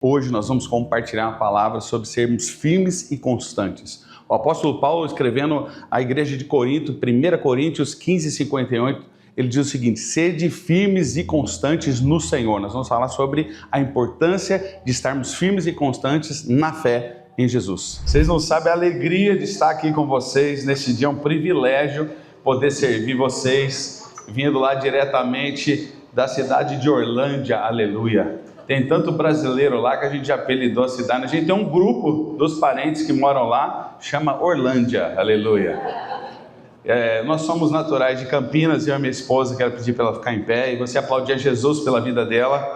Hoje nós vamos compartilhar uma palavra sobre sermos firmes e constantes. O apóstolo Paulo, escrevendo à igreja de Corinto, 1 Coríntios 15:58, ele diz o seguinte: sede firmes e constantes no Senhor. Nós vamos falar sobre a importância de estarmos firmes e constantes na fé em Jesus. Vocês não sabem a alegria de estar aqui com vocês nesse dia, é um privilégio poder servir vocês, vindo lá diretamente da cidade de Orlândia, aleluia. Tem tanto brasileiro lá que a gente já apelidou a cidade. A gente tem um grupo dos parentes que moram lá, chama Orlândia, aleluia. Nós somos naturais de Campinas, eu e minha esposa, quero pedir para ela ficar em pé e você aplaudir a Jesus pela vida dela.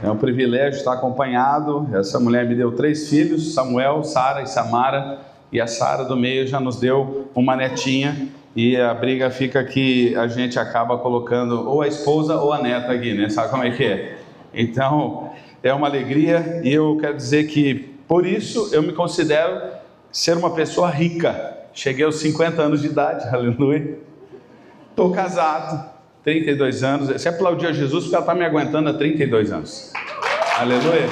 É um privilégio estar acompanhado. Essa mulher me deu 3 filhos, Samuel, Sara e Samara, e a Sara do meio já nos deu uma netinha. E a briga fica que a gente acaba colocando ou a esposa ou a neta aqui, né? Sabe como é que é? Então, é uma alegria e eu quero dizer que, por isso, eu me considero ser uma pessoa rica. Cheguei aos 50 anos de idade, aleluia. Estou casado, 32 anos. Você aplaudiu a Jesus porque ela está me aguentando há 32 anos. Aleluia.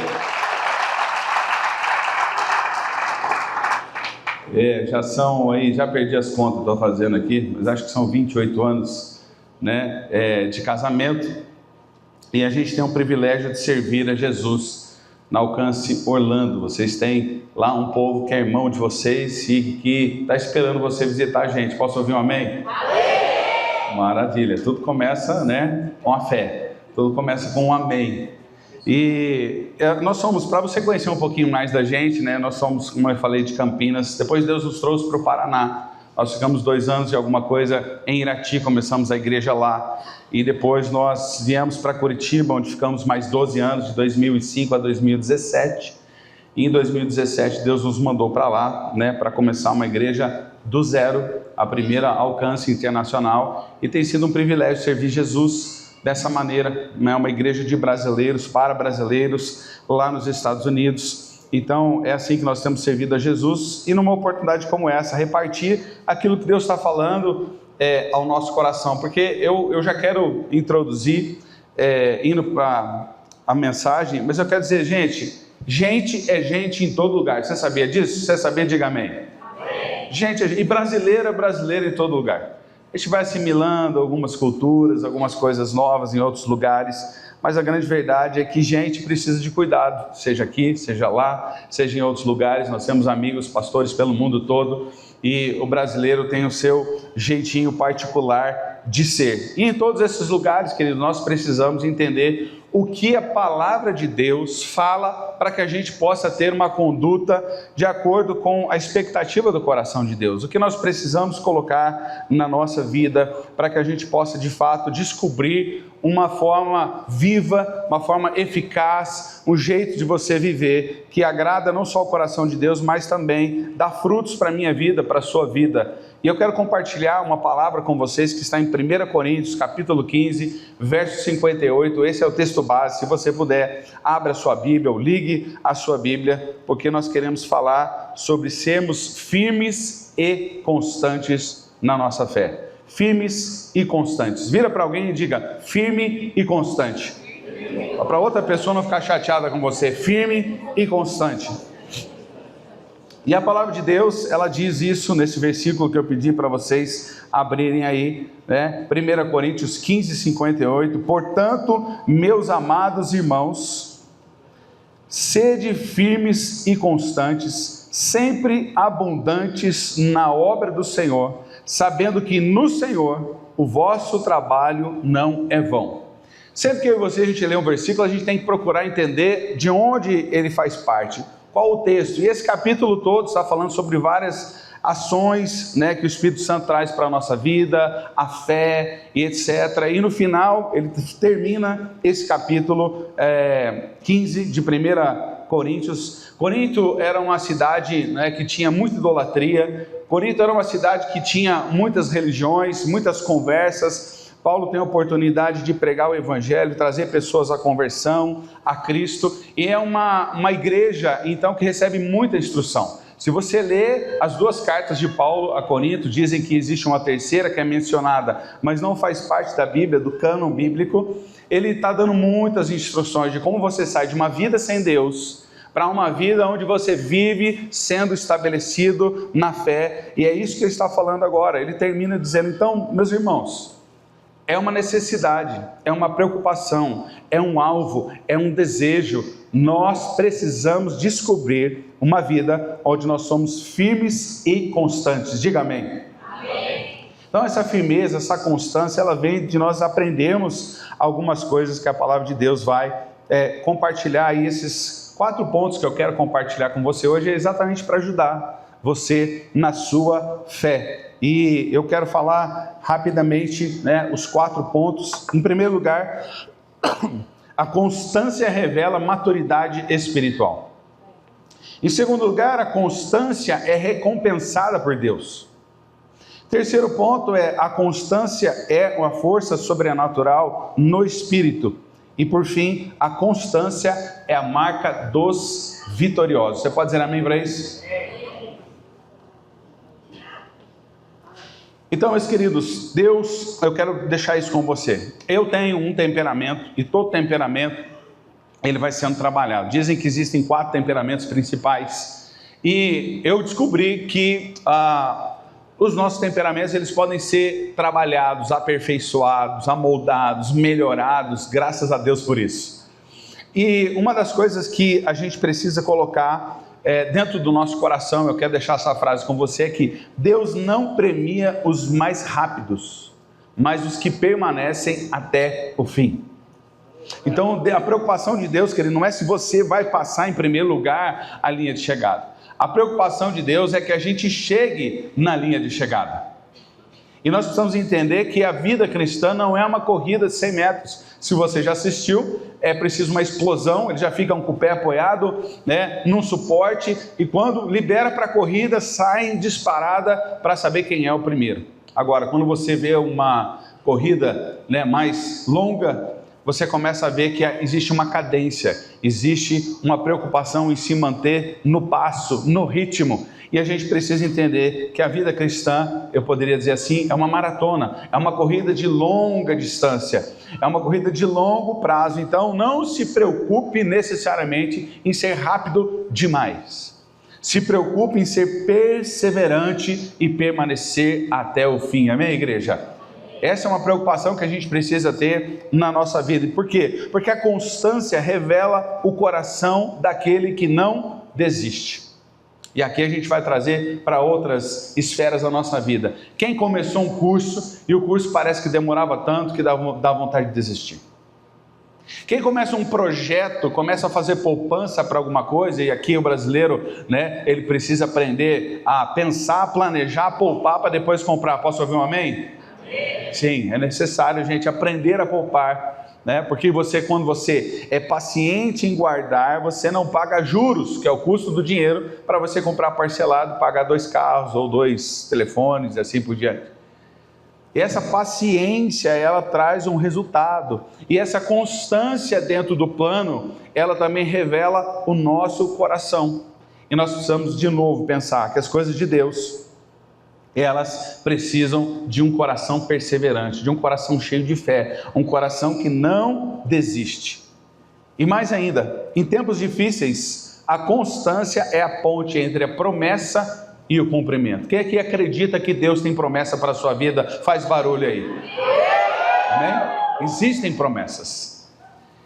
Já perdi as contas, estou fazendo aqui, mas acho que são 28 anos, né, de casamento, e a gente tem o privilégio de servir a Jesus na Alcance Orlando. Vocês têm lá um povo que é irmão de vocês e que está esperando você visitar a gente. Posso ouvir um amém? Amém! Maravilha, tudo começa, né, com a fé, tudo começa com um amém. E nós somos, para você conhecer um pouquinho mais da gente, né, nós somos, como eu falei, de Campinas. Depois Deus nos trouxe para o Paraná. Nós ficamos 2 anos e alguma coisa em Irati, começamos a igreja lá. E depois nós viemos para Curitiba, onde ficamos mais 12 anos, de 2005 a 2017. E em 2017 Deus nos mandou para lá, né, para começar uma igreja do zero, a primeira Alcance Internacional. E tem sido um privilégio servir Jesus dessa maneira, né? Uma igreja de brasileiros, para brasileiros, lá nos Estados Unidos. Então é assim que nós temos servido a Jesus, e numa oportunidade como essa, repartir aquilo que Deus está falando ao nosso coração, porque eu já quero introduzir, indo para a mensagem, mas eu quero dizer, gente é gente em todo lugar. Você sabia disso? Se você sabia, diga amém. Amém. Gente, e brasileiro é brasileiro em todo lugar. A gente vai assimilando algumas culturas, algumas coisas novas em outros lugares, mas a grande verdade é que gente precisa de cuidado, seja aqui, seja lá, seja em outros lugares. Nós temos amigos, pastores pelo mundo todo, e o brasileiro tem o seu jeitinho particular de ser. E em todos esses lugares, querido, nós precisamos entender o que a palavra de Deus fala para que a gente possa ter uma conduta de acordo com a expectativa do coração de Deus. O que nós precisamos colocar na nossa vida para que a gente possa de fato descobrir uma forma viva, uma forma eficaz, um jeito de você viver que agrada não só o coração de Deus, mas também dá frutos para a minha vida, para a sua vida. E eu quero compartilhar uma palavra com vocês que está em 1 Coríntios, capítulo 15, verso 58. Esse é o texto base. Se você puder, abra a sua Bíblia ou ligue a sua Bíblia, porque nós queremos falar sobre sermos firmes e constantes na nossa fé. Firmes e constantes. Vira para alguém e diga: firme e constante. Para outra pessoa não ficar chateada com você. Firme e constante. E a palavra de Deus, ela diz isso nesse versículo que eu pedi para vocês abrirem aí, né? 1 Coríntios 15, 58. Portanto, meus amados irmãos, sede firmes e constantes, sempre abundantes na obra do Senhor, sabendo que no Senhor o vosso trabalho não é vão. Sempre que eu e você a gente lê um versículo, a gente tem que procurar entender de onde ele faz parte. Qual o texto? E esse capítulo todo está falando sobre várias ações, né, que o Espírito Santo traz para a nossa vida, a fé e etc. E no final, ele termina esse capítulo 15 de 1 Coríntios. Corinto era uma cidade, né, que tinha muita idolatria. Corinto era uma cidade que tinha muitas religiões, muitas conversas. Paulo tem a oportunidade de pregar o Evangelho, trazer pessoas à conversão, a Cristo, e é uma igreja, então, que recebe muita instrução. Se você ler as duas cartas de Paulo a Corinto, dizem que existe uma terceira que é mencionada, mas não faz parte da Bíblia, do cânon bíblico. Ele está dando muitas instruções de como você sai de uma vida sem Deus para uma vida onde você vive sendo estabelecido na fé. E é isso que ele está falando agora. Ele termina dizendo, então, meus irmãos, é uma necessidade, é uma preocupação, é um alvo, é um desejo. Nós precisamos descobrir uma vida onde nós somos firmes e constantes. Diga amém. Amém. Então essa firmeza, essa constância, ela vem de nós aprendermos algumas coisas que a palavra de Deus vai compartilhar. Aí esses 4 pontos que eu quero compartilhar com você hoje é exatamente para ajudar você na sua fé. E eu quero falar rapidamente, os 4 pontos. Em primeiro lugar, a constância revela maturidade espiritual. Em segundo lugar, a constância é recompensada por Deus. Terceiro ponto a constância é uma força sobrenatural no espírito. E por fim, a constância é a marca dos vitoriosos. Você pode dizer amém para isso? Então, meus queridos, eu quero deixar isso com você. Eu tenho um temperamento, e todo temperamento, ele vai sendo trabalhado. Dizem que existem 4 temperamentos principais, e eu descobri que os nossos temperamentos, eles podem ser trabalhados, aperfeiçoados, amoldados, melhorados, graças a Deus por isso. E uma das coisas que a gente precisa colocar dentro do nosso coração, eu quero deixar essa frase com você, é que Deus não premia os mais rápidos, mas os que permanecem até o fim. Então a preocupação de Deus, querido, não é se você vai passar em primeiro lugar a linha de chegada. A preocupação de Deus é que a gente chegue na linha de chegada. E nós precisamos entender que a vida cristã não é uma corrida de 100 metros. Se você já assistiu, é preciso uma explosão, eles já ficam com o pé apoiado, num suporte, e quando libera para a corrida, saem disparada para saber quem é o primeiro. Agora, quando você vê uma corrida mais longa, você começa a ver que existe uma cadência, existe uma preocupação em se manter no passo, no ritmo. E a gente precisa entender que a vida cristã, eu poderia dizer assim, é uma maratona, é uma corrida de longa distância, é uma corrida de longo prazo. Então não se preocupe necessariamente em ser rápido demais. Se preocupe em ser perseverante e permanecer até o fim. Amém, igreja? Essa é uma preocupação que a gente precisa ter na nossa vida. Por quê? Porque a constância revela o coração daquele que não desiste. E aqui a gente vai trazer para outras esferas da nossa vida. Quem começou um curso e o curso parece que demorava tanto que dá vontade de desistir. Quem começa um projeto, começa a fazer poupança para alguma coisa, e aqui o brasileiro, ele precisa aprender a pensar, planejar, poupar para depois comprar. Posso ouvir um amém? Sim, é necessário a gente aprender a poupar, porque quando você é paciente em guardar, você não paga juros, que é o custo do dinheiro, para você comprar parcelado, pagar 2 carros ou 2 telefones e assim por diante. E essa paciência, ela traz um resultado, e essa constância dentro do plano, ela também revela o nosso coração. E nós precisamos de novo pensar que as coisas de Deus, elas precisam de um coração perseverante, de um coração cheio de fé, um coração que não desiste. E mais ainda, em tempos difíceis, a constância é a ponte entre a promessa e o cumprimento. Quem aqui acredita que Deus tem promessa para a sua vida? Faz barulho aí. Amém? Existem promessas.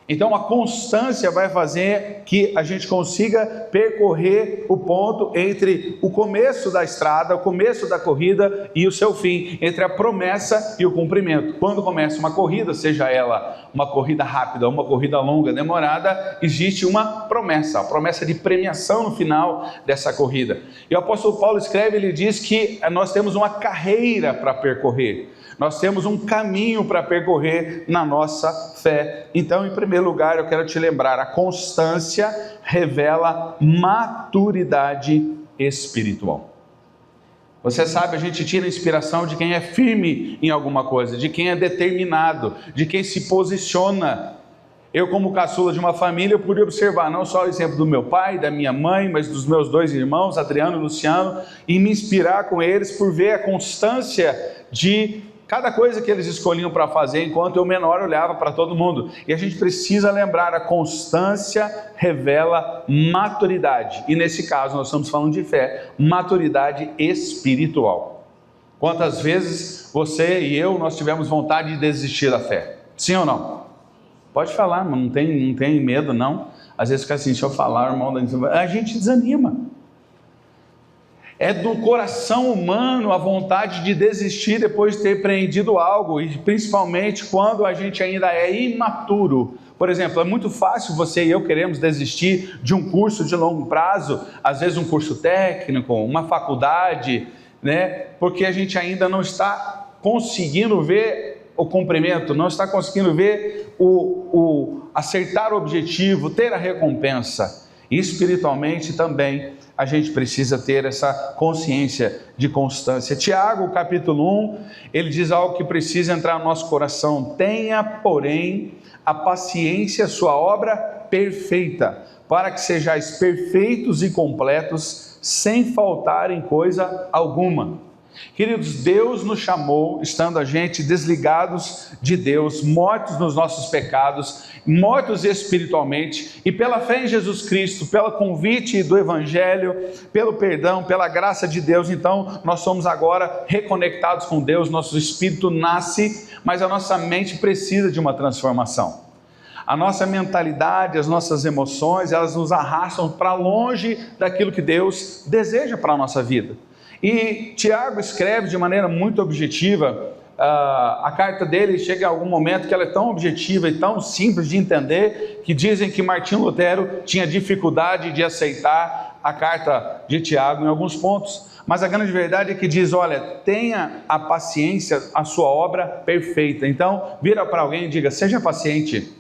Então a constância vai fazer que a gente consiga percorrer o ponto entre o começo da estrada, o começo da corrida e o seu fim, entre a promessa e o cumprimento. Quando começa uma corrida, seja ela uma corrida rápida, uma corrida longa, demorada, existe uma promessa, a promessa de premiação no final dessa corrida. E o apóstolo Paulo escreve, ele diz que nós temos uma carreira para percorrer. Nós temos um caminho para percorrer na nossa fé. Então, em primeiro lugar, eu quero te lembrar, a constância revela maturidade espiritual. Você sabe, a gente tira inspiração de quem é firme em alguma coisa, de quem é determinado, de quem se posiciona. Eu, como caçula de uma família, eu pude observar não só o exemplo do meu pai, da minha mãe, mas dos meus 2 irmãos, Adriano e Luciano, e me inspirar com eles por ver a constância de cada coisa que eles escolhiam para fazer, enquanto eu menor olhava para todo mundo. E a gente precisa lembrar, a constância revela maturidade. E nesse caso nós estamos falando de fé, maturidade espiritual. Quantas vezes você e eu, nós tivemos vontade de desistir da fé? Sim ou não? Pode falar, não tem medo não. Às vezes fica assim, deixa eu falar, irmão, a gente desanima. É do coração humano a vontade de desistir depois de ter empreendido algo, e principalmente quando a gente ainda é imaturo. Por exemplo, é muito fácil você e eu queremos desistir de um curso de longo prazo, às vezes um curso técnico, uma faculdade, né? Porque a gente ainda não está conseguindo ver o cumprimento, não está conseguindo ver acertar o objetivo, ter a recompensa. E espiritualmente também a gente precisa ter essa consciência de constância. Tiago, capítulo 1, ele diz algo que precisa entrar no nosso coração: tenha, porém, a paciência, sua obra perfeita, para que sejais perfeitos e completos, sem faltar em coisa alguma. Queridos, Deus nos chamou, estando a gente desligados de Deus, mortos nos nossos pecados, mortos espiritualmente, e pela fé em Jesus Cristo, pelo convite do Evangelho, pelo perdão, pela graça de Deus, então nós somos agora reconectados com Deus, nosso espírito nasce, mas a nossa mente precisa de uma transformação. A nossa mentalidade, as nossas emoções, elas nos arrastam para longe daquilo que Deus deseja para a nossa vida. E Tiago escreve de maneira muito objetiva, a carta dele chega em algum momento que ela é tão objetiva e tão simples de entender, que dizem que Martinho Lutero tinha dificuldade de aceitar a carta de Tiago em alguns pontos. Mas a grande verdade é que diz, olha, tenha a paciência, a sua obra perfeita. Então, vira para alguém e diga, seja paciente,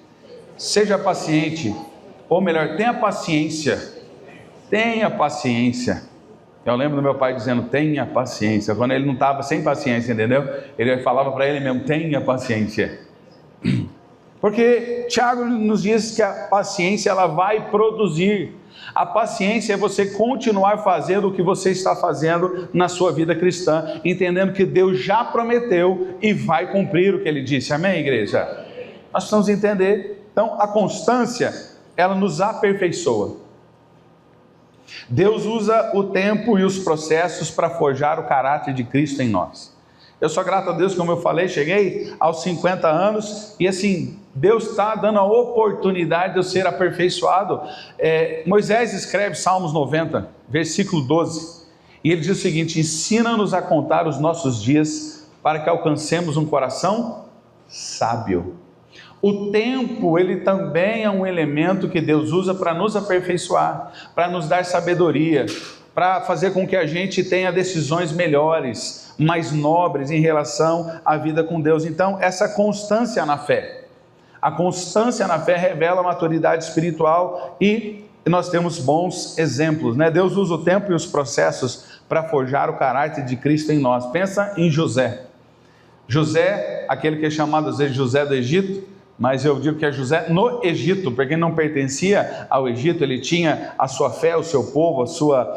ou melhor, tenha paciência. Eu lembro do meu pai dizendo, tenha paciência, quando ele não estava sem paciência, entendeu? Ele falava para ele mesmo, tenha paciência. Porque Tiago nos diz que a paciência, ela vai produzir. A paciência é você continuar fazendo o que você está fazendo na sua vida cristã, entendendo que Deus já prometeu e vai cumprir o que Ele disse. Amém, igreja? Nós precisamos entender. Então, a constância, ela nos aperfeiçoa. Deus usa o tempo e os processos para forjar o caráter de Cristo em nós. Eu sou grato a Deus, como eu falei, cheguei aos 50 anos e assim, Deus está dando a oportunidade de eu ser aperfeiçoado. Moisés escreve Salmos 90, versículo 12, e ele diz o seguinte, ensina-nos a contar os nossos dias para que alcancemos um coração sábio. O tempo, ele também é um elemento que Deus usa para nos aperfeiçoar, para nos dar sabedoria, para fazer com que a gente tenha decisões melhores, mais nobres em relação à vida com Deus. Então, essa constância na fé. A constância na fé revela a maturidade espiritual e nós temos bons exemplos, né? Deus usa o tempo e os processos para forjar o caráter de Cristo em nós. Pensa em José. José, aquele que é chamado às vezes José do Egito, mas eu digo que é José no Egito, porque ele não pertencia ao Egito, ele tinha a sua fé, o seu povo, a sua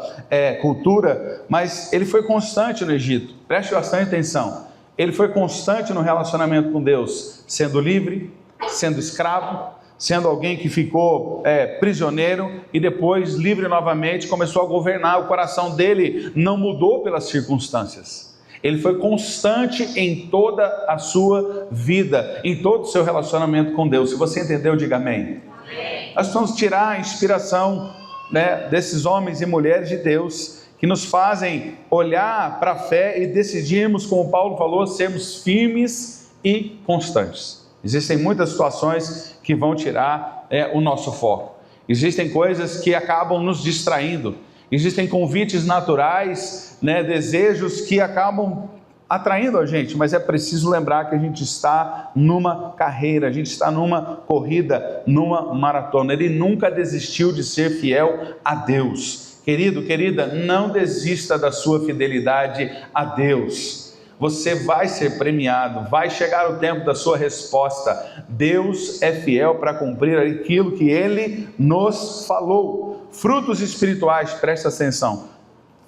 cultura, mas ele foi constante no Egito. Preste bastante atenção, ele foi constante no relacionamento com Deus, sendo livre, sendo escravo, sendo alguém que ficou prisioneiro e depois livre novamente, começou a governar. O coração dele não mudou pelas circunstâncias. Ele foi constante em toda a sua vida, em todo o seu relacionamento com Deus. Se você entendeu, diga amém. Amém. Nós vamos tirar a inspiração, né, desses homens e mulheres de Deus, que nos fazem olhar para a fé e decidirmos, como Paulo falou, sermos firmes e constantes. Existem muitas situações que vão tirar o nosso foco. Existem coisas que acabam nos distraindo. Existem convites naturais, né, desejos que acabam atraindo a gente, mas é preciso lembrar que a gente está numa carreira, a gente está numa corrida, numa maratona. Ele nunca desistiu de ser fiel a Deus. Querido, querida, não desista da sua fidelidade a Deus. você vai ser premiado, vai chegar o tempo da sua resposta. Deus é fiel para cumprir aquilo que Ele nos falou. Frutos espirituais, presta atenção,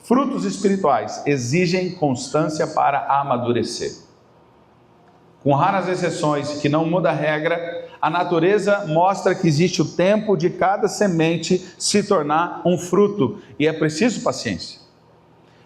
frutos espirituais exigem constância para amadurecer. Com raras exceções, que não muda a regra, a natureza mostra que existe o tempo de cada semente se tornar um fruto, e é preciso paciência.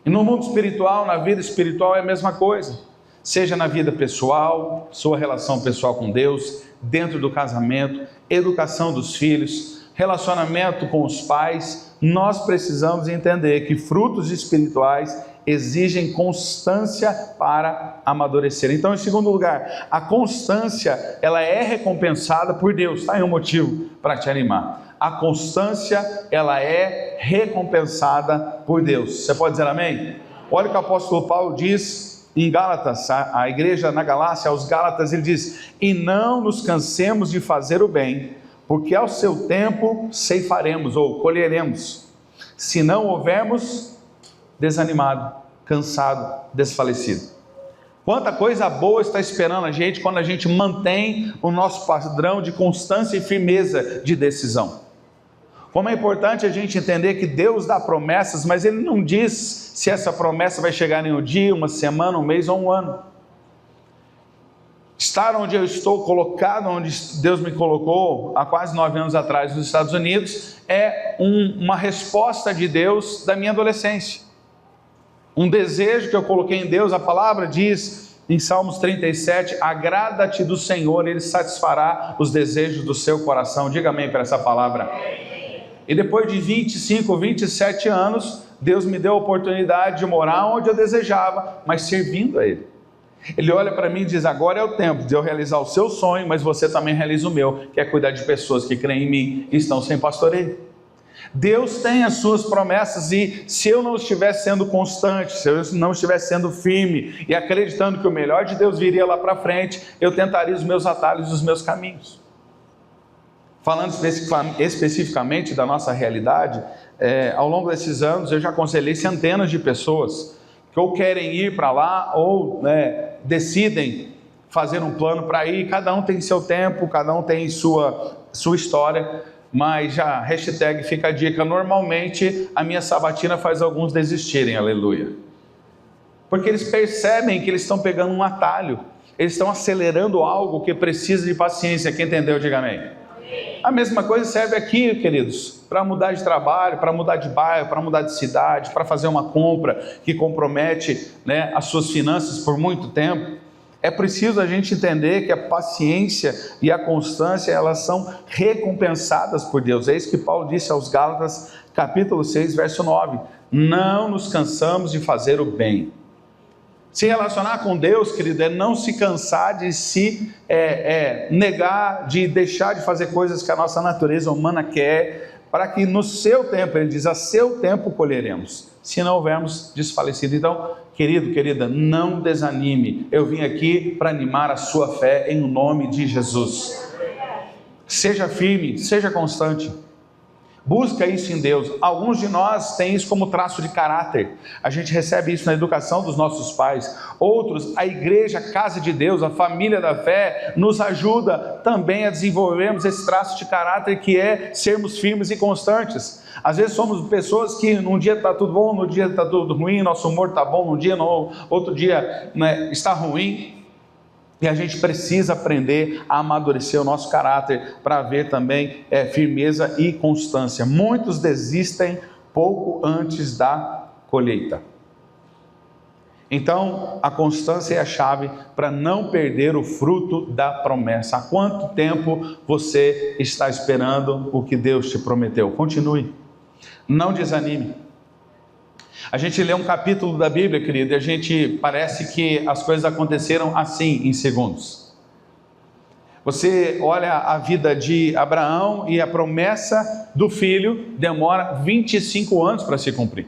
E no mundo espiritual, na vida espiritual é a mesma coisa. Seja na vida pessoal, sua relação pessoal com Deus, dentro do casamento, educação dos filhos, relacionamento com os pais, nós precisamos entender que frutos espirituais exigem constância para amadurecer. Então, em segundo lugar, a constância, ela é recompensada por Deus. Está aí um motivo para te animar. A constância, ela é recompensada por Deus. Você pode dizer amém? Olha o que o apóstolo Paulo diz em Gálatas, a igreja na Galácia, aos Gálatas, ele diz: e não nos cansemos de fazer o bem, porque ao seu tempo ceifaremos ou colheremos, se não houvermos desanimado, cansado, desfalecido. Quanta coisa boa está esperando a gente quando a gente mantém o nosso padrão de constância e firmeza de decisão. Como é importante a gente entender que Deus dá promessas, mas Ele não diz se essa promessa vai chegar em um dia, uma semana, um mês ou um ano. Estar onde eu estou colocado, onde Deus me colocou há quase 9 anos atrás nos Estados Unidos, é uma resposta de Deus da minha adolescência. Um desejo que eu coloquei em Deus. A palavra diz em Salmos 37, agrada-te do Senhor, Ele satisfará os desejos do seu coração. Diga amém para essa palavra. E depois de 25, 27 anos, Deus me deu a oportunidade de morar onde eu desejava, mas servindo a Ele. Ele olha para mim e diz: agora é o tempo de eu realizar o seu sonho, mas você também realiza o meu, que é cuidar de pessoas que creem em mim e estão sem pastoreio. Deus tem as suas promessas, e se eu não estivesse sendo constante, se eu não estivesse sendo firme e acreditando que o melhor de Deus viria lá para frente, eu tentaria os meus atalhos, os meus caminhos. Falando especificamente da nossa realidade, ao longo desses anos eu já aconselhei centenas de pessoas que ou querem ir para lá ou decidem fazer um plano para ir. Cada um tem seu tempo, cada um tem sua história, mas já hashtag fica a dica, normalmente a minha sabatina faz alguns desistirem, aleluia, porque eles percebem que eles estão pegando um atalho, eles estão acelerando algo que precisa de paciência. Quem entendeu, diga amém. A mesma coisa serve aqui, queridos, para mudar de trabalho, para mudar de bairro, para mudar de cidade, para fazer uma compra que compromete as suas finanças por muito tempo. É preciso a gente entender que a paciência e a constância, elas são recompensadas por Deus. É isso que Paulo disse aos Gálatas, capítulo 6, verso 9. Não nos cansamos de fazer o bem. Se relacionar com Deus, querido, é não se cansar de se negar, de deixar de fazer coisas que a nossa natureza humana quer, para que no seu tempo, ele diz, a seu tempo colheremos, se não houvermos desfalecido. Então, querido, querida, não desanime. Eu vim aqui para animar a sua fé em nome de Jesus. Seja firme, seja constante. Busca isso em Deus. Alguns de nós têm isso como traço de caráter. A gente recebe isso na educação dos nossos pais. Outros, a igreja, a casa de Deus, a família da fé, nos ajuda também a desenvolvermos esse traço de caráter, que é sermos firmes e constantes. Às vezes somos pessoas que num dia está tudo bom, no dia está tudo ruim, nosso humor está bom, num dia, no outro dia está ruim. E a gente precisa aprender a amadurecer o nosso caráter para ver também firmeza e constância. Muitos desistem pouco antes da colheita. Então, a constância é a chave para não perder o fruto da promessa. Há quanto tempo você está esperando o que Deus te prometeu? Continue. Não desanime. A gente lê um capítulo da Bíblia, querido, e a gente parece que as coisas aconteceram assim, em segundos. Você olha a vida de Abraão e a promessa do filho demora 25 anos para se cumprir.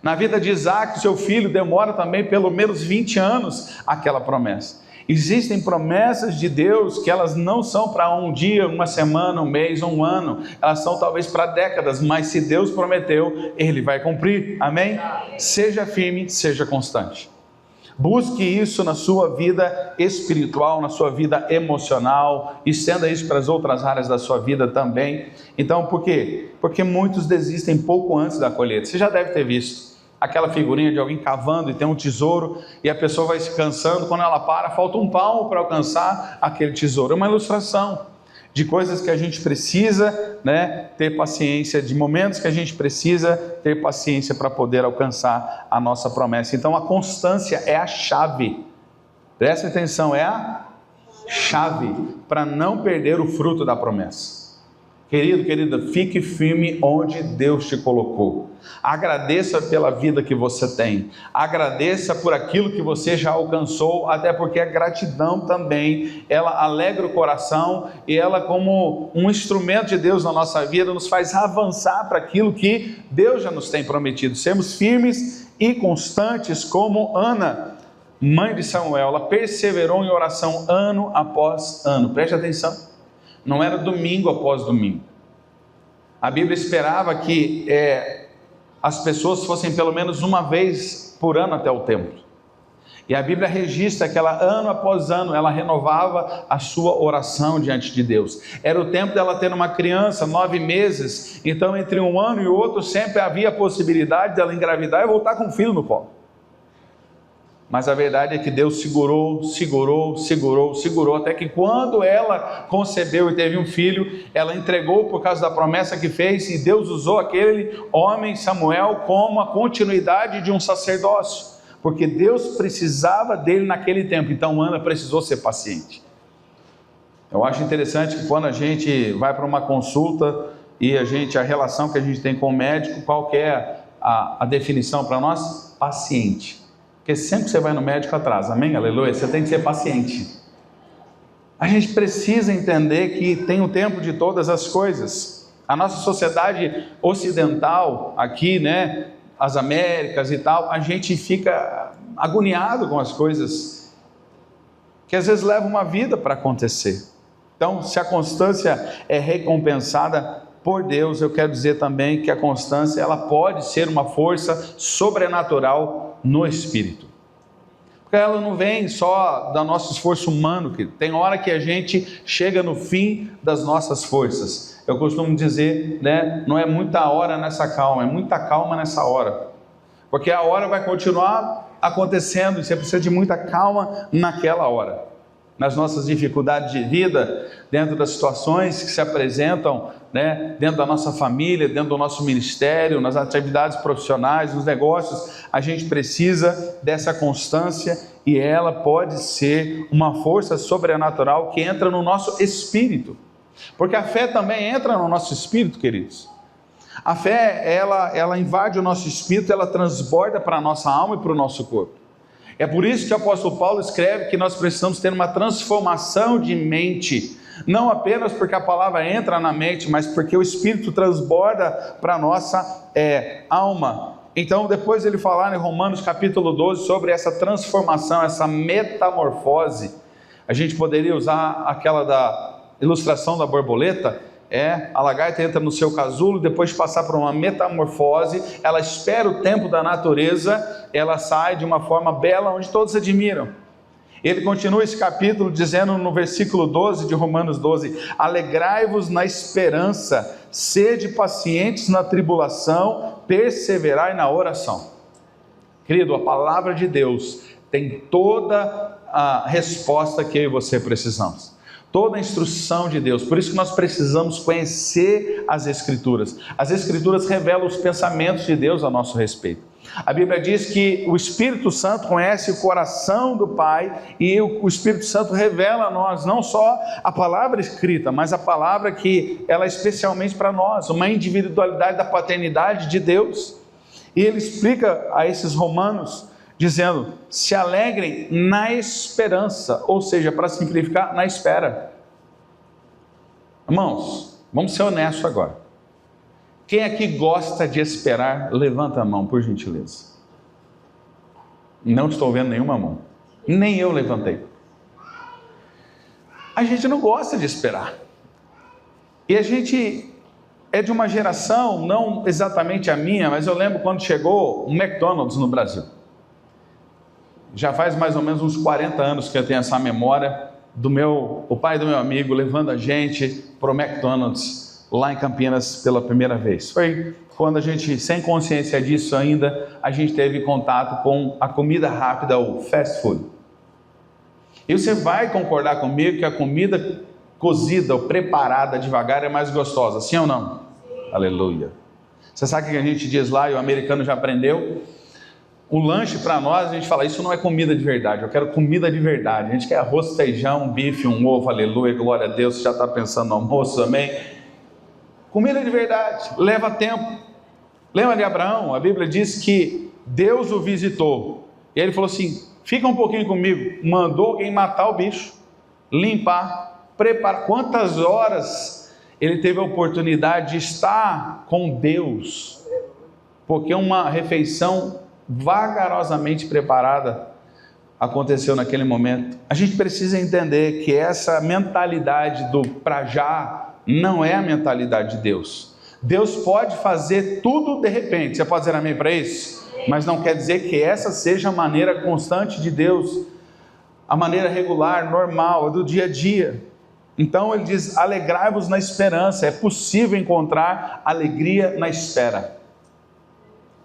Na vida de Isaac, seu filho, demora também pelo menos 20 anos aquela promessa. Existem promessas de Deus que elas não são para um dia, uma semana, um mês ou um ano. Elas são talvez para décadas, mas se Deus prometeu, Ele vai cumprir. Amém? Seja firme, seja constante. Busque isso na sua vida espiritual, na sua vida emocional, estenda isso para as outras áreas da sua vida também. Então, por quê? Porque muitos desistem pouco antes da colheita. Você já deve ter visto aquela figurinha de alguém cavando e tem um tesouro e a pessoa vai se cansando, quando ela para, falta um palmo para alcançar aquele tesouro. É uma ilustração de coisas que a gente precisa, né, ter paciência, de momentos que a gente precisa ter paciência para poder alcançar a nossa promessa. Então a constância é a chave, presta atenção, é a chave para não perder o fruto da promessa. Querido, querida, fique firme onde Deus te colocou. Agradeça pela vida que você tem. Agradeça por aquilo que você já alcançou, até porque a gratidão também, ela alegra o coração e ela, como um instrumento de Deus na nossa vida, nos faz avançar para aquilo que Deus já nos tem prometido. Sermos firmes e constantes como Ana, mãe de Samuel. Ela perseverou em oração ano após ano. Preste atenção. Não era domingo após domingo. A Bíblia esperava que as pessoas fossem pelo menos uma vez por ano até o templo. E a Bíblia registra que ela, ano após ano, ela renovava a sua oração diante de Deus. Era o tempo dela ter uma criança, 9 meses. Então, entre um ano e outro, sempre havia a possibilidade dela engravidar e voltar com um filho no colo. Mas a verdade é que Deus segurou, até que quando ela concebeu e teve um filho, ela entregou por causa da promessa que fez, e Deus usou aquele homem, Samuel, como a continuidade de um sacerdócio, porque Deus precisava dele naquele tempo. Então Ana precisou ser paciente. Eu acho interessante que quando a gente vai para uma consulta e a relação que a gente tem com o médico, qual que é a definição para nós? Paciente. Porque sempre que você vai no médico atrasa, amém? Aleluia, você tem que ser paciente. A gente precisa entender que tem o tempo de todas as coisas. A nossa sociedade ocidental, aqui, né, as Américas e tal, a gente fica agoniado com as coisas que às vezes levam uma vida para acontecer. Então, se a constância é recompensada por Deus, eu quero dizer também que a constância, ela pode ser uma força sobrenatural no Espírito. Porque ela não vem só do nosso esforço humano, que tem hora que a gente chega no fim das nossas forças. Eu costumo dizer, né, não é muita hora nessa calma, é muita calma nessa hora. Porque a hora vai continuar acontecendo e você precisa de muita calma naquela hora. Nas nossas dificuldades de vida, dentro das situações que se apresentam, né, dentro da nossa família, dentro do nosso ministério, nas atividades profissionais, nos negócios, a gente precisa dessa constância e ela pode ser uma força sobrenatural que entra no nosso espírito. Porque a fé também entra no nosso espírito, queridos. A fé, ela invade o nosso espírito, ela transborda para a nossa alma e para o nosso corpo. É por isso que o apóstolo Paulo escreve que nós precisamos ter uma transformação de mente, não apenas porque a palavra entra na mente, mas porque o Espírito transborda para a nossa alma. Então, depois ele falar em Romanos capítulo 12 sobre essa transformação, essa metamorfose, a gente poderia usar aquela da ilustração da borboleta. A lagarta entra no seu casulo, depois de passar por uma metamorfose, ela espera o tempo da natureza, ela sai de uma forma bela, onde todos admiram. Ele continua esse capítulo dizendo no versículo 12 de Romanos 12, alegrai-vos na esperança, sede pacientes na tribulação, perseverai na oração. Querido, a palavra de Deus tem toda a resposta que eu e você precisamos. Toda a instrução de Deus. Por isso que nós precisamos conhecer as Escrituras. As Escrituras revelam os pensamentos de Deus a nosso respeito. A Bíblia diz que o Espírito Santo conhece o coração do Pai e o Espírito Santo revela a nós não só a palavra escrita, mas a palavra que ela é especialmente para nós, uma individualidade da paternidade de Deus. E ele explica a esses romanos dizendo, se alegrem na esperança, ou seja, para simplificar, na espera. Irmãos, vamos ser honestos agora. Quem aqui gosta de esperar, levanta a mão, por gentileza. Não estou vendo nenhuma mão. Nem eu levantei. A gente não gosta de esperar. E a gente é de uma geração, não exatamente a minha, mas eu lembro quando chegou o McDonald's no Brasil. já faz mais ou menos uns 40 anos que eu tenho essa memória o pai do meu amigo levando a gente para o McDonald's lá em Campinas pela primeira vez. Foi quando a gente, sem consciência disso ainda, a gente teve contato com a comida rápida, o fast food. E você vai concordar comigo que a comida cozida ou preparada devagar é mais gostosa, sim ou não? Sim. Aleluia. Você sabe o que a gente diz lá, e o americano já aprendeu? O lanche para nós, a gente fala, isso não é comida de verdade, eu quero comida de verdade. A gente quer arroz, feijão, um bife, um ovo, aleluia, glória a Deus, você já está pensando no almoço, amém? Comida de verdade, leva tempo. Lembra de Abraão? A Bíblia diz que Deus o visitou, e ele falou assim, fica um pouquinho comigo, mandou alguém matar o bicho, limpar, preparar. Quantas horas ele teve a oportunidade de estar com Deus, porque uma refeição vagarosamente preparada aconteceu naquele momento. A gente precisa entender que essa mentalidade do pra já não é a mentalidade de Deus. Deus pode fazer tudo de repente, você pode dizer amém para isso? Mas não quer dizer que essa seja a maneira constante de Deus, a maneira regular, normal, do dia a dia. Então ele diz, alegrai-vos na esperança, é possível encontrar alegria na espera.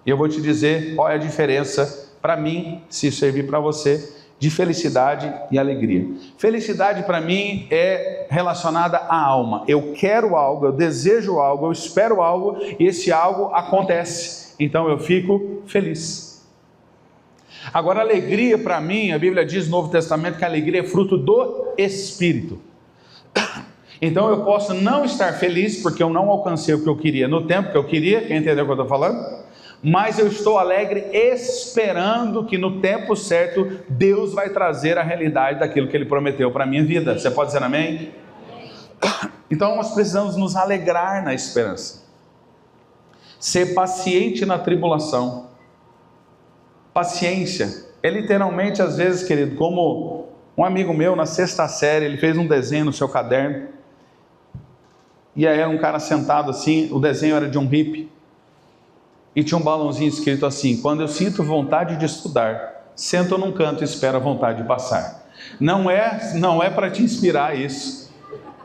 E eu vou te dizer qual é a diferença, para mim, se servir para você, de felicidade e alegria. Felicidade para mim é relacionada à alma. Eu quero algo, eu desejo algo, eu espero algo e esse algo acontece. Então eu fico feliz. Agora, alegria para mim, a Bíblia diz no Novo Testamento que a alegria é fruto do Espírito. Então eu posso não estar feliz porque eu não alcancei o que eu queria no tempo que eu queria. Quem entendeu o que eu estou falando? Mas eu estou alegre esperando que no tempo certo Deus vai trazer a realidade daquilo que Ele prometeu para a minha vida. Você pode dizer amém? Então nós precisamos nos alegrar na esperança. Ser paciente na tribulação. Paciência é literalmente, às vezes, querido, como um amigo meu na 6ª série, ele fez um desenho no seu caderno, e aí era um cara sentado assim, o desenho era de um hippie, e tinha um balãozinho escrito assim, quando eu sinto vontade de estudar, sento num canto e espero a vontade de passar. Não é para te inspirar isso,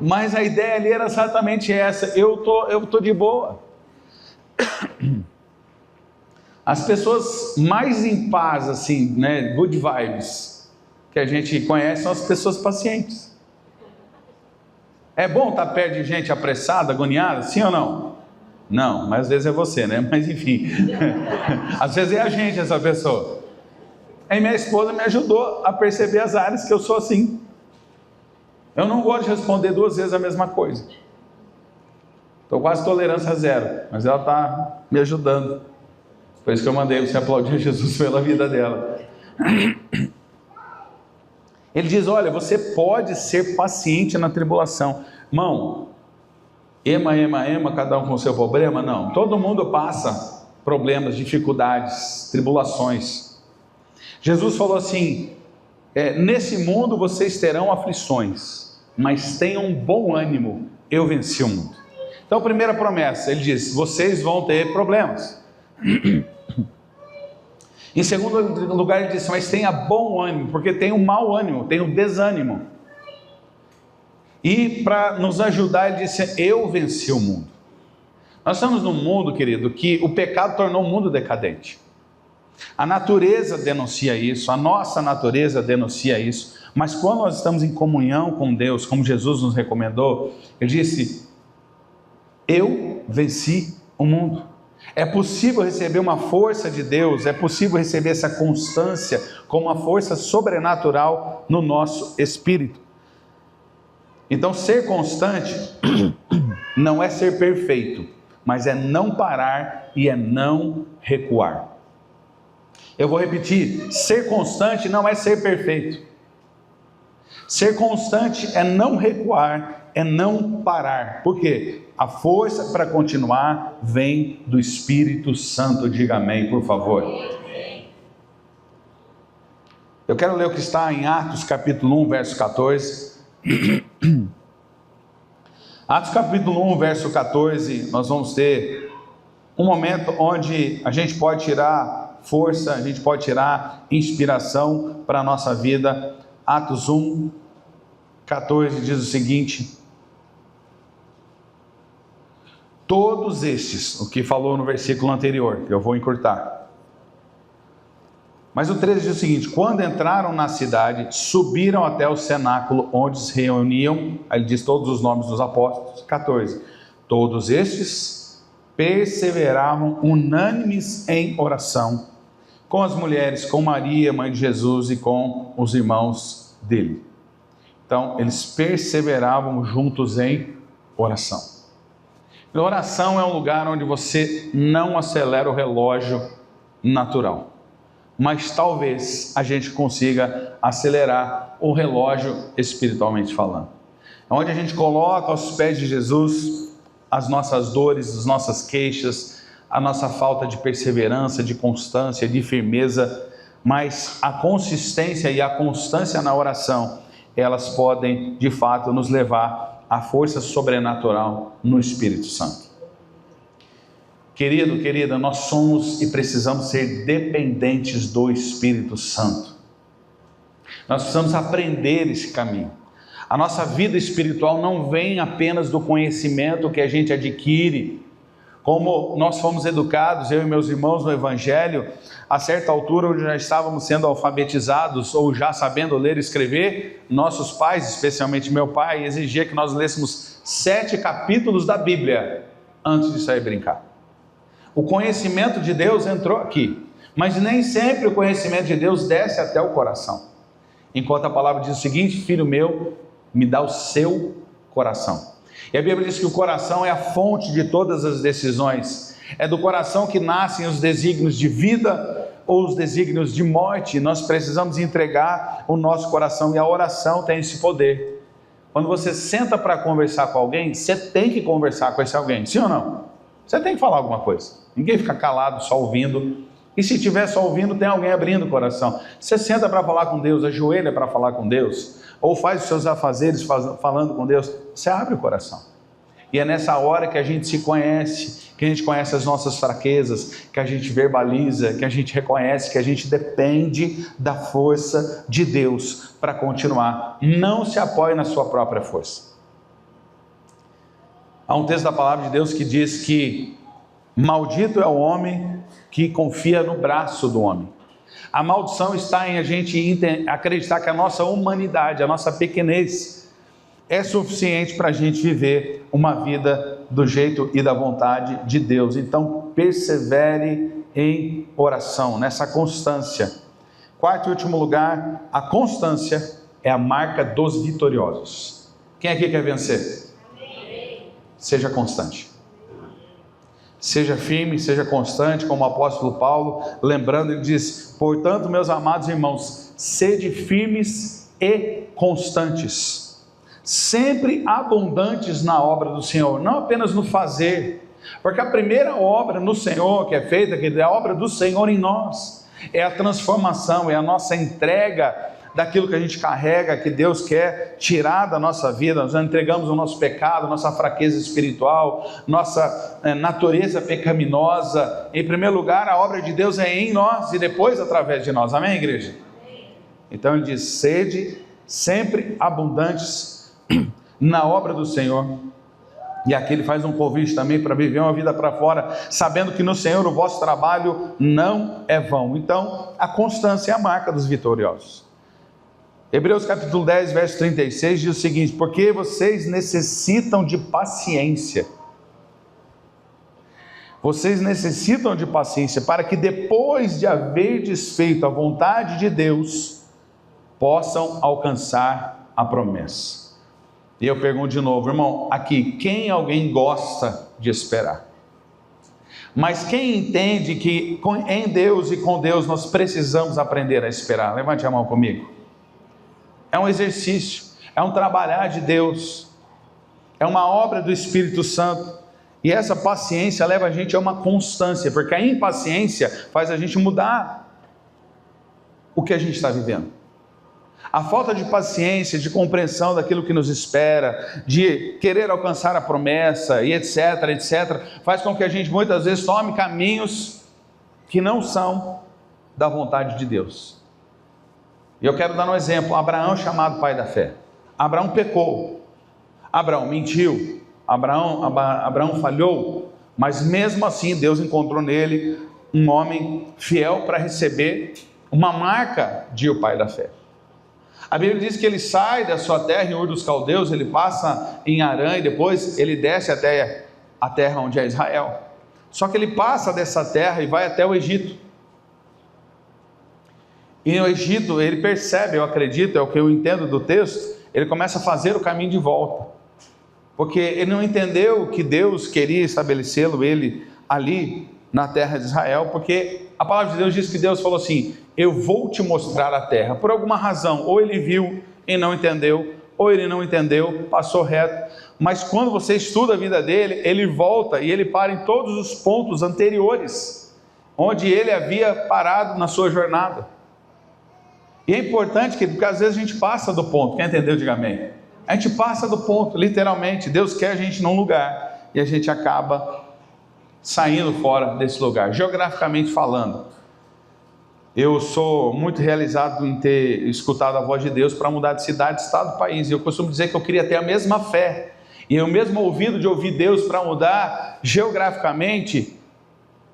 mas a ideia ali era exatamente essa, eu tô de boa. As pessoas mais em paz, assim, né, good vibes, que a gente conhece, são as pessoas pacientes. É bom estar perto de gente apressada, agoniada, sim ou não? Não, mas às vezes é você, né? Mas enfim, às vezes é a gente essa pessoa. Aí minha esposa me ajudou a perceber as áreas que eu sou assim. Eu não gosto de responder 2 vezes a mesma coisa. Estou quase tolerância zero, mas ela está me ajudando. Por isso que eu mandei você aplaudir Jesus pela vida dela. Ele diz, olha, você pode ser paciente na tribulação. Irmão, ema, cada um com o seu problema? Não, todo mundo passa problemas, dificuldades, tribulações. Jesus falou assim, nesse mundo vocês terão aflições, mas tenham bom ânimo, eu venci o mundo. Então a primeira promessa, ele diz, vocês vão ter problemas. Em segundo lugar ele diz, mas tenha bom ânimo, porque tem o mau ânimo, tem o desânimo. E para nos ajudar ele disse, eu venci o mundo. Nós estamos num mundo, querido, que o pecado tornou o mundo decadente. A natureza denuncia isso, a nossa natureza denuncia isso, mas quando nós estamos em comunhão com Deus, como Jesus nos recomendou, ele disse, eu venci o mundo. É possível receber uma força de Deus, é possível receber essa constância como uma força sobrenatural no nosso espírito. Então ser constante não é ser perfeito, mas é não parar e é não recuar. Eu vou repetir, ser constante não é ser perfeito. Ser constante é não recuar, é não parar. Por quê? A força para continuar vem do Espírito Santo. Diga amém, por favor. Eu quero ler o que está em Atos capítulo 1, verso 14. Atos capítulo 1, verso 14, nós vamos ter um momento onde a gente pode tirar força, a gente pode tirar inspiração para a nossa vida. Atos 1, 14 diz o seguinte: todos estes, o que falou no versículo anterior, que eu vou encurtar. Mas o 13 diz o seguinte: quando entraram na cidade, subiram até o cenáculo onde se reuniam, aí ele diz todos os nomes dos apóstolos. 14, todos estes perseveravam unânimes em oração, com as mulheres, com Maria, mãe de Jesus, e com os irmãos dele. Então, eles perseveravam juntos em oração. A oração é um lugar onde você não acelera o relógio natural, mas talvez a gente consiga acelerar o relógio espiritualmente falando. É onde a gente coloca aos pés de Jesus as nossas dores, as nossas queixas, a nossa falta de perseverança, de constância, de firmeza, mas a consistência e a constância na oração, elas podem de fato nos levar à força sobrenatural no Espírito Santo. Querido, querida, nós somos e precisamos ser dependentes do Espírito Santo. Nós precisamos aprender esse caminho. A nossa vida espiritual não vem apenas do conhecimento que a gente adquire. Como nós fomos educados, eu e meus irmãos, no Evangelho, a certa altura, onde já estávamos sendo alfabetizados ou já sabendo ler e escrever, nossos pais, especialmente meu pai, exigia que nós lêssemos 7 capítulos da Bíblia antes de sair brincar. O conhecimento de Deus entrou aqui, mas nem sempre o conhecimento de Deus desce até o coração. Enquanto a palavra diz o seguinte: filho meu, me dá o seu coração. E a Bíblia diz que o coração é a fonte de todas as decisões. É do coração que nascem os desígnios de vida ou os desígnios de morte. Nós precisamos entregar o nosso coração, e a oração tem esse poder. Quando você senta para conversar com alguém, você tem que conversar com esse alguém, sim ou não? Você tem que falar alguma coisa. Ninguém fica calado só ouvindo. E se estiver só ouvindo, tem alguém abrindo o coração. Você senta para falar com Deus, ajoelha para falar com Deus, ou faz os seus afazeres falando com Deus, você abre o coração. E é nessa hora que a gente se conhece, que a gente conhece as nossas fraquezas, que a gente verbaliza, que a gente reconhece que a gente depende da força de Deus para continuar. Não se apoie na sua própria força. Há um texto da palavra de Deus que diz que maldito é o homem que confia no braço do homem. A maldição está em a gente acreditar que a nossa humanidade, a nossa pequenez, é suficiente para a gente viver uma vida do jeito e da vontade de Deus. Então, persevere em oração, nessa constância. Quarto e último lugar, a constância é a marca dos vitoriosos. Quem aqui quer vencer? Seja constante. Seja firme, seja constante, como o apóstolo Paulo, lembrando, ele diz: portanto, meus amados irmãos, sede firmes e constantes, sempre abundantes na obra do Senhor, não apenas no fazer, porque a primeira obra no Senhor que é feita, que é a obra do Senhor em nós, é a transformação, é a nossa entrega daquilo que a gente carrega, que Deus quer tirar da nossa vida. Nós entregamos o nosso pecado, nossa fraqueza espiritual, nossa natureza pecaminosa. Em primeiro lugar, a obra de Deus é em nós e depois através de nós. Amém, igreja? Então ele diz: sede sempre abundantes na obra do Senhor. E aqui ele faz um convite também para viver uma vida para fora, sabendo que no Senhor o vosso trabalho não é vão. Então, a constância é a marca dos vitoriosos. Hebreus capítulo 10, verso 36 diz o seguinte: porque vocês necessitam de paciência. Vocês necessitam de paciência para que depois de haver desfeito a vontade de Deus, possam alcançar a promessa. E eu pergunto de novo, irmão, aqui, alguém gosta de esperar? Mas quem entende que em Deus e com Deus nós precisamos aprender a esperar? Levante a mão comigo. É um exercício, é um trabalhar de Deus, é uma obra do Espírito Santo, e essa paciência leva a gente a uma constância, porque a impaciência faz a gente mudar o que a gente está vivendo. A falta de paciência, de compreensão daquilo que nos espera, de querer alcançar a promessa e etc, faz com que a gente muitas vezes tome caminhos que não são da vontade de Deus. E eu quero dar um exemplo. Abraão, chamado pai da fé. Abraão pecou, Abraão mentiu, Abraão falhou, mas mesmo assim Deus encontrou nele um homem fiel para receber uma marca de o pai da fé. A Bíblia diz que ele sai da sua terra em Ur dos Caldeus, ele passa em Harã e depois ele desce até a terra onde é Israel. Só que ele passa dessa terra e vai até o Egito. E no Egito ele percebe, eu acredito, é o que eu entendo do texto, ele começa a fazer o caminho de volta. Porque ele não entendeu que Deus queria estabelecê-lo ele ali na terra de Israel, porque a palavra de Deus diz que Deus falou assim: eu vou te mostrar a terra. Por alguma razão, ou ele viu e não entendeu, ou ele não entendeu, passou reto. Mas quando você estuda a vida dele, ele volta e ele para em todos os pontos anteriores, onde ele havia parado na sua jornada. E é importante, porque às vezes a gente passa do ponto. Quem entendeu, diga amém. A gente passa do ponto, literalmente. Deus quer a gente num lugar e a gente acaba saindo fora desse lugar. Geograficamente falando, eu sou muito realizado em ter escutado a voz de Deus para mudar de cidade, estado, país. E eu costumo dizer que eu queria ter a mesma fé e o mesmo ouvido de ouvir Deus para mudar geograficamente.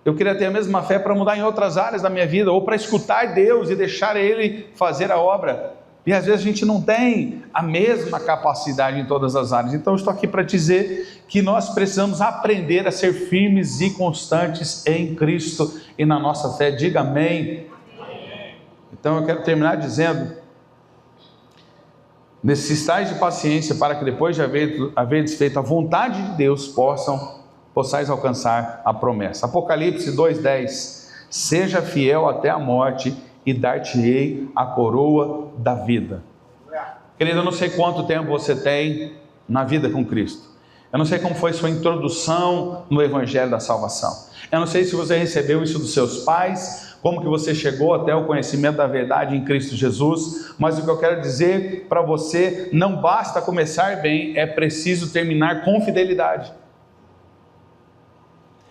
Eu queria ter a mesma fé para mudar em outras áreas da minha vida, ou para escutar Deus e deixar Ele fazer a obra. E às vezes a gente não tem a mesma capacidade em todas as áreas. Então eu estou aqui para dizer que nós precisamos aprender a ser firmes e constantes em Cristo e na nossa fé. Diga amém. Então eu quero terminar dizendo: necessitais de paciência para que depois de haverdes feito a vontade de Deus, possais alcançar a promessa. Apocalipse 2:10: seja fiel até a morte e dar-te-ei a coroa da vida. Querido, eu não sei quanto tempo você tem na vida com Cristo. Eu não sei como foi sua introdução no Evangelho da Salvação. Eu não sei se você recebeu isso dos seus pais, como que você chegou até o conhecimento da verdade em Cristo Jesus. Mas o que eu quero dizer para você: não basta começar bem, é preciso terminar com fidelidade.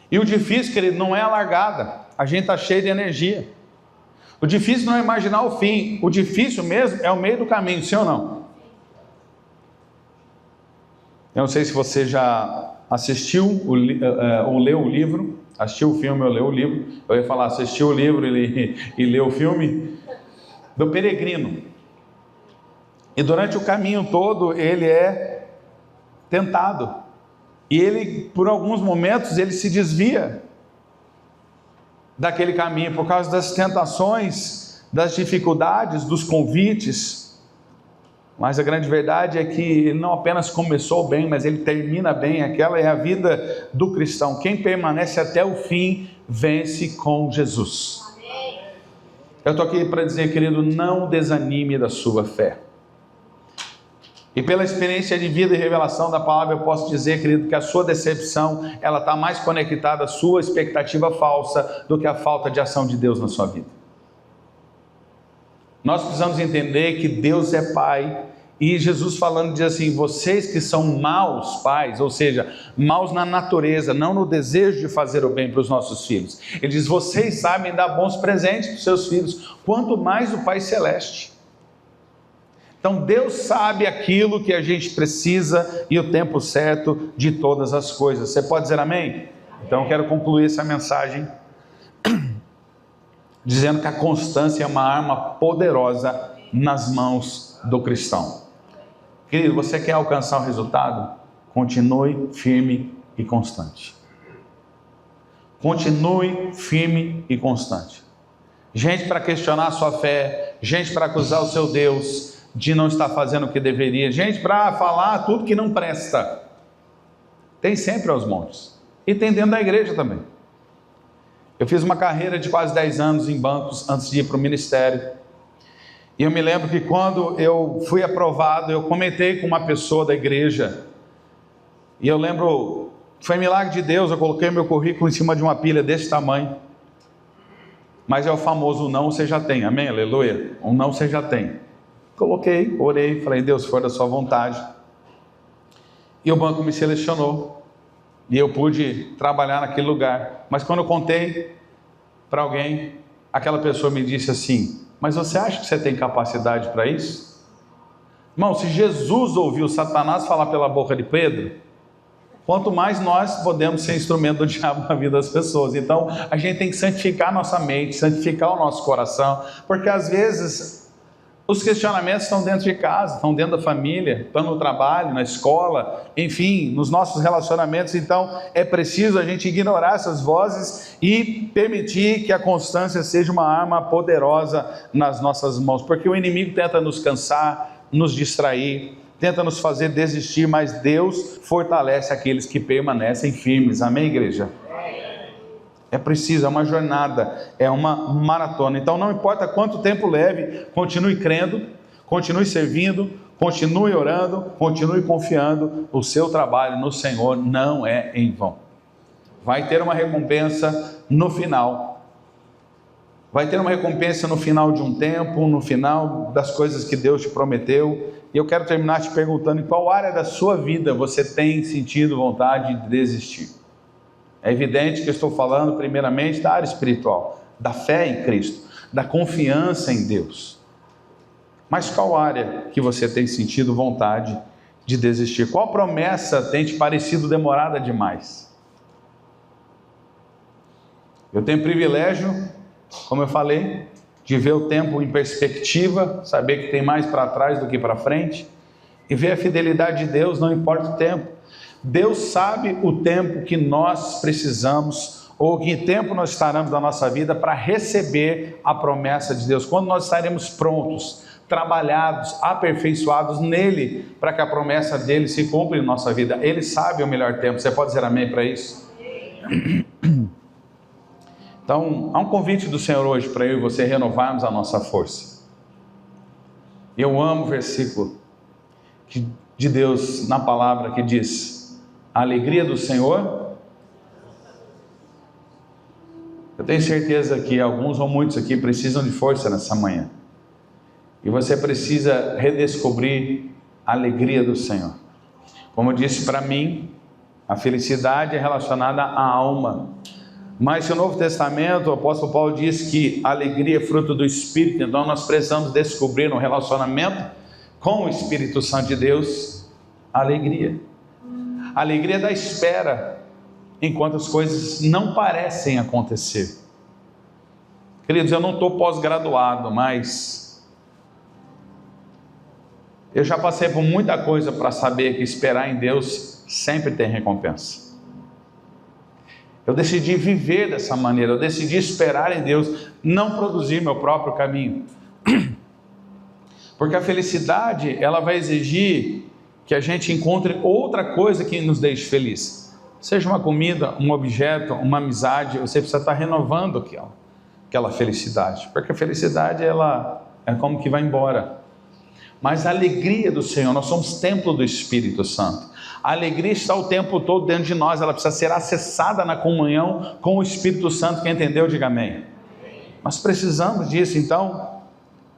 E o difícil, querido, não é a largada. A gente está cheio de energia. O difícil não é imaginar o fim. O difícil mesmo é o meio do caminho, sim ou não? Eu não sei se você já assistiu ou leu o livro. Assistiu o filme ou leu o livro. Eu ia falar, assistiu o livro e leu o filme do Peregrino. E durante o caminho todo ele é tentado. E ele, por alguns momentos, ele se desvia daquele caminho por causa das tentações, das dificuldades, dos convites. Mas a grande verdade é que ele não apenas começou bem, mas ele termina bem. Aquela é a vida do cristão. Quem permanece até o fim, vence com Jesus. Eu estou aqui para dizer, querido, não desanime da sua fé. E pela experiência de vida e revelação da palavra, eu posso dizer, querido, que a sua decepção, ela está mais conectada à sua expectativa falsa do que à falta de ação de Deus na sua vida. Nós precisamos entender que Deus é Pai, e Jesus falando diz assim: vocês que são maus pais, ou seja, maus na natureza, não no desejo de fazer o bem para os nossos filhos. Ele diz: vocês sabem dar bons presentes para os seus filhos, quanto mais o Pai Celeste. Então Deus sabe aquilo que a gente precisa e o tempo certo de todas as coisas. Você pode dizer amém? Então eu quero concluir essa mensagem dizendo que a constância é uma arma poderosa nas mãos do cristão. Querido, você quer alcançar o resultado? Continue firme e constante. Continue firme e constante. Gente para questionar a sua fé, gente para acusar o seu Deus de não estar fazendo o que deveria, gente para falar tudo que não presta. Tem sempre aos montes. E tem dentro da igreja também. Eu fiz uma carreira de quase 10 anos em bancos antes de ir para o ministério. E eu me lembro que quando eu fui aprovado, eu comentei com uma pessoa da igreja. E eu lembro, foi milagre de Deus, eu coloquei meu currículo em cima de uma pilha desse tamanho. Mas é o famoso não você já tem, amém? Aleluia. Um não você já tem. Coloquei, orei, falei: Deus, se for da sua vontade. E o banco me selecionou. E eu pude trabalhar naquele lugar. Mas quando eu contei para alguém, aquela pessoa me disse assim: mas você acha que você tem capacidade para isso? Irmão, se Jesus ouviu Satanás falar pela boca de Pedro, quanto mais nós podemos ser instrumento do diabo na vida das pessoas. Então, a gente tem que santificar a nossa mente, santificar o nosso coração, porque às vezes os questionamentos estão dentro de casa, estão dentro da família, estão no trabalho, na escola, enfim, nos nossos relacionamentos. Então, é preciso a gente ignorar essas vozes e permitir que a constância seja uma arma poderosa nas nossas mãos, porque o inimigo tenta nos cansar, nos distrair, tenta nos fazer desistir, mas Deus fortalece aqueles que permanecem firmes. Amém, igreja? É preciso, é uma jornada, é uma maratona. Então não importa quanto tempo leve, continue crendo, continue servindo, continue orando, continue confiando. O seu trabalho no Senhor não é em vão. Vai ter uma recompensa no final. Vai ter uma recompensa no final de um tempo, no final das coisas que Deus te prometeu. E eu quero terminar te perguntando: em qual área da sua vida você tem sentido vontade de desistir? É evidente que eu estou falando primeiramente da área espiritual, da fé em Cristo, da confiança em Deus. Mas qual área que você tem sentido vontade de desistir? Qual promessa tem te parecido demorada demais? Eu tenho privilégio, como eu falei, de ver o tempo em perspectiva, saber que tem mais para trás do que para frente, e ver a fidelidade de Deus, não importa o tempo. Deus sabe o tempo que nós precisamos, ou que tempo nós estaremos da nossa vida para receber a promessa de Deus, quando nós estaremos prontos, trabalhados, aperfeiçoados nele, para que a promessa dele se cumpra em nossa vida. Ele sabe o melhor tempo. Você pode dizer amém para isso? Então, há um convite do Senhor hoje para eu e você renovarmos a nossa força. Eu amo o versículo de Deus na palavra que diz: a alegria do Senhor. Eu tenho certeza que alguns ou muitos aqui precisam de força nessa manhã. E você precisa redescobrir a alegria do Senhor. Como eu disse, para mim, a felicidade é relacionada à alma. Mas no Novo Testamento, o apóstolo Paulo diz que a alegria é fruto do Espírito. Então nós precisamos descobrir no relacionamento com o Espírito Santo de Deus a alegria. A alegria da espera, enquanto as coisas não parecem acontecer. Queridos, eu não estou pós-graduado, mas eu já passei por muita coisa para saber que esperar em Deus sempre tem recompensa. Eu decidi viver dessa maneira, eu decidi esperar em Deus, não produzir meu próprio caminho. Porque a felicidade, ela vai exigir que a gente encontre outra coisa que nos deixe feliz. Seja uma comida, um objeto, uma amizade, você precisa estar renovando aquela felicidade. Porque a felicidade, ela é como que vai embora. Mas a alegria do Senhor, nós somos templo do Espírito Santo. A alegria está o tempo todo dentro de nós, ela precisa ser acessada na comunhão com o Espírito Santo. Quem entendeu, diga amém. Nós precisamos disso. Então,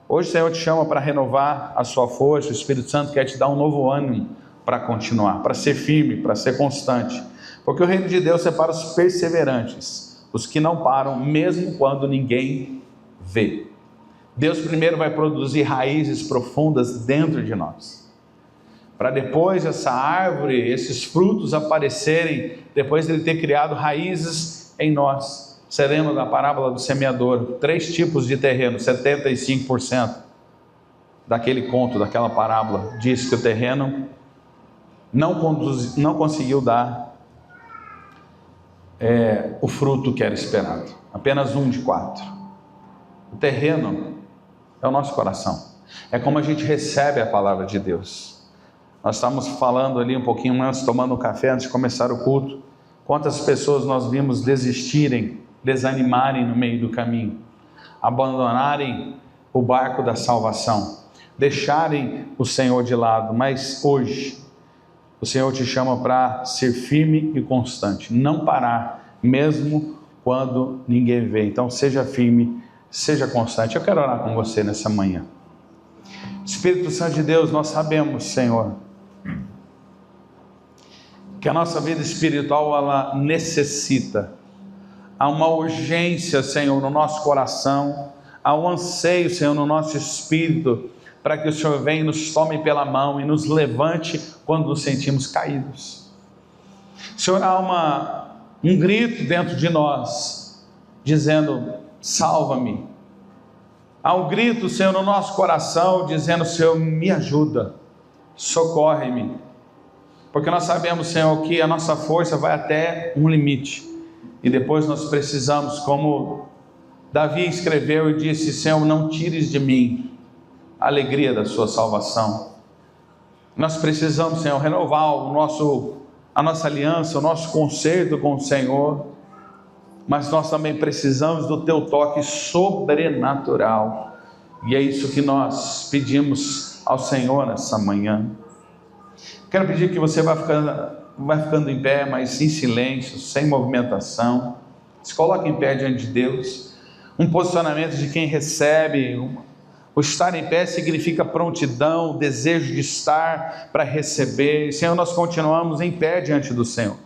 hoje o Senhor te chama para renovar a sua força. O Espírito Santo quer te dar um novo ânimo para continuar, para ser firme, para ser constante. Porque o reino de Deus é para os perseverantes, os que não param mesmo quando ninguém vê. Deus primeiro vai produzir raízes profundas dentro de nós, para depois essa árvore, esses frutos aparecerem, depois de Ele ter criado raízes em nós. Você lembra da parábola do semeador? 3 tipos de terreno, 75% daquele conto, daquela parábola, diz que o terreno não conseguiu dar o fruto que era esperado. Apenas 1 de 4. O terreno é o nosso coração. É como a gente recebe a palavra de Deus. Nós estávamos falando ali um pouquinho antes, tomando um café antes de começar o culto. Quantas pessoas nós vimos desistirem, desanimarem no meio do caminho, abandonarem o barco da salvação, deixarem o Senhor de lado. Mas hoje o Senhor te chama para ser firme e constante, não parar, mesmo quando ninguém vê. Então seja firme, seja constante. Eu quero orar com você nessa manhã. Espírito Santo de Deus, nós sabemos, Senhor, que a nossa vida espiritual, ela necessita há uma urgência, Senhor, no nosso coração, há um anseio, Senhor, no nosso espírito, para que o Senhor venha e nos tome pela mão e nos levante quando nos sentimos caídos. Senhor, há um grito dentro de nós, dizendo: salva-me. Há um grito, Senhor, no nosso coração, dizendo: Senhor, me ajuda, socorre-me. Porque nós sabemos, Senhor, que a nossa força vai até um limite, e depois nós precisamos, como Davi escreveu e disse: Senhor, não tires de mim a alegria da sua salvação. Nós precisamos, Senhor, renovar a nossa aliança, o nosso concerto com o Senhor, mas nós também precisamos do teu toque sobrenatural, e é isso que nós pedimos ao Senhor nessa manhã. Quero pedir que você vai ficando em pé, mas em silêncio, sem movimentação. Se coloque em pé diante de Deus, um posicionamento de quem recebe. O estar em pé significa prontidão, desejo de estar para receber. Senhor, nós continuamos em pé diante do Senhor.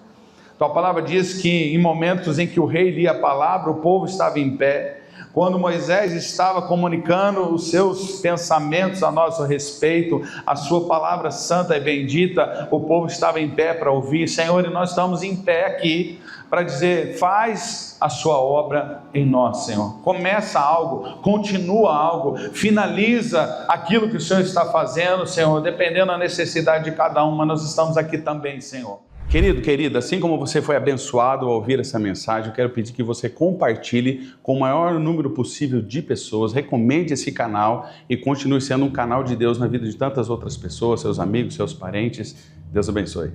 Tua palavra diz que em momentos em que o rei lia a palavra, o povo estava em pé. Quando Moisés estava comunicando os seus pensamentos a nosso respeito, a sua palavra santa e bendita, o povo estava em pé para ouvir. Senhor, e nós estamos em pé aqui para dizer: faz a sua obra em nós, Senhor. Começa algo, continua algo, finaliza aquilo que o Senhor está fazendo, Senhor, dependendo da necessidade de cada um, mas nós estamos aqui também, Senhor. Querido, querida, assim como você foi abençoado ao ouvir essa mensagem, eu quero pedir que você compartilhe com o maior número possível de pessoas, recomende esse canal e continue sendo um canal de Deus na vida de tantas outras pessoas, seus amigos, seus parentes. Deus abençoe.